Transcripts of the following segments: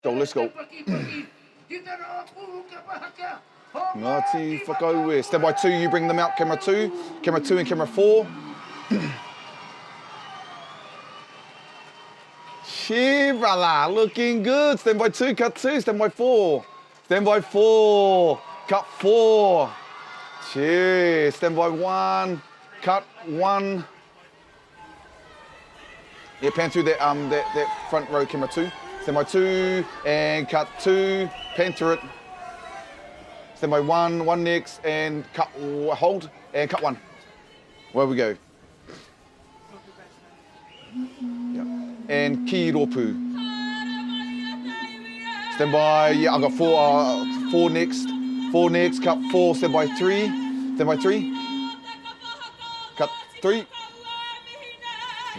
Go, let's go. Ngāti Whakaue. Stand by 2, you bring them out. Camera 2 and camera 4. Shee, brother, looking good. Stand by 2, cut 2, stand by 4. Stand by 4, cut 4. Cheers. Stand by 1, cut 1. Yeah, pan through that front row, camera 2. Stand by 2 and cut 2. Pan through it. Stand by 1 next and cut, hold and cut 1. Where we go? Yeah. And ki ropu. Stand by, yeah, I got 4 next. 4 next, cut 4, stand by 3. Stand by 3. Cut 3. Here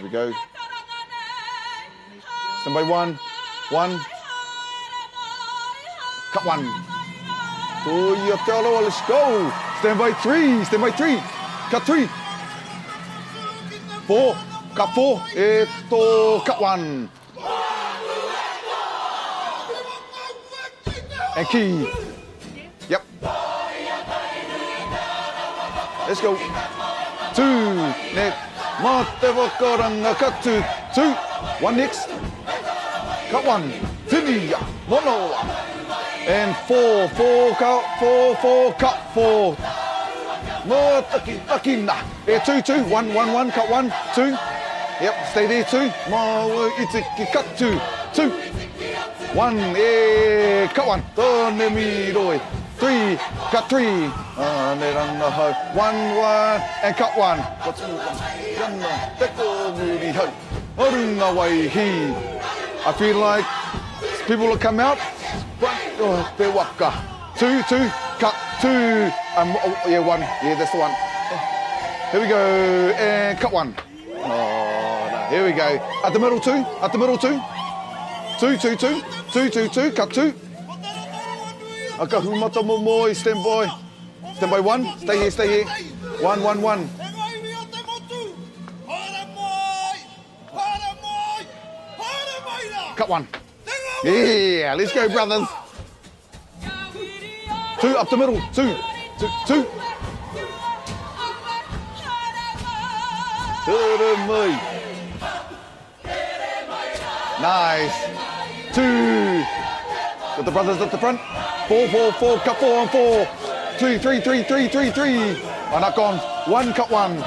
we go. Stand by 1. Cut 1. Let's go. Stand by 3. Cut 3. 4. Cut 4. Cut 1. And key. Yep. Let's go. 2. Next. Cut 2. 1 next. Cut 1. 3. Mono. And 4. Cut 4. More takina. 2. 1. Cut 1. 2. Yep. Stay there. 2. More. Cut 2. 1. Cut 1. 3. Cut 3. 1 and cut 1. I feel like people will come out. Te waka. 2. Cut 2. Yeah, 1. Yeah, that's the one. Here we go. And cut 1. Oh, no. Here we go. At the middle 2. 2. Cut 2. Akahumata momoi. Stand by. Stand by 1. Stay here. 1. Cut 1. Yeah, let's go, brothers. 2 up the middle. 2. Nice. 2. Got the brothers at the front. 4. Cut 4 on 4. 3. Oh, not gone. 1. Cut 1.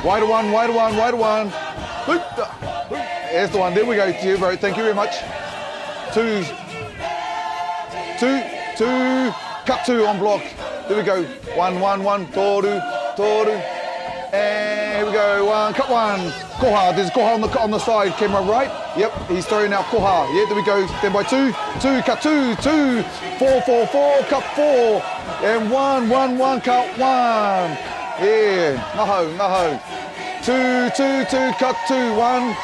Wide 1. There's the one. There we go to you, bro. Thank you very much. 2. Cut 2 on block. There we go. 1. Toru. And here we go. 1. Cut 1. Koha. There's Koha on the side. Camera right. Yep. He's throwing out Koha. Yeah. There we go. Stand by 2. Cut 2. 4. Cut 4. And 1. Cut 1. Yeah. Naho. 2. Cut 2. 1.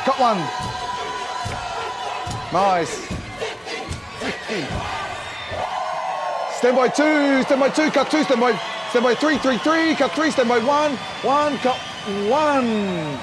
Cut 1. Nice. Stand by 2. Cut 2. Stand by 3. Cut 3. Stand by 1. Cut 1.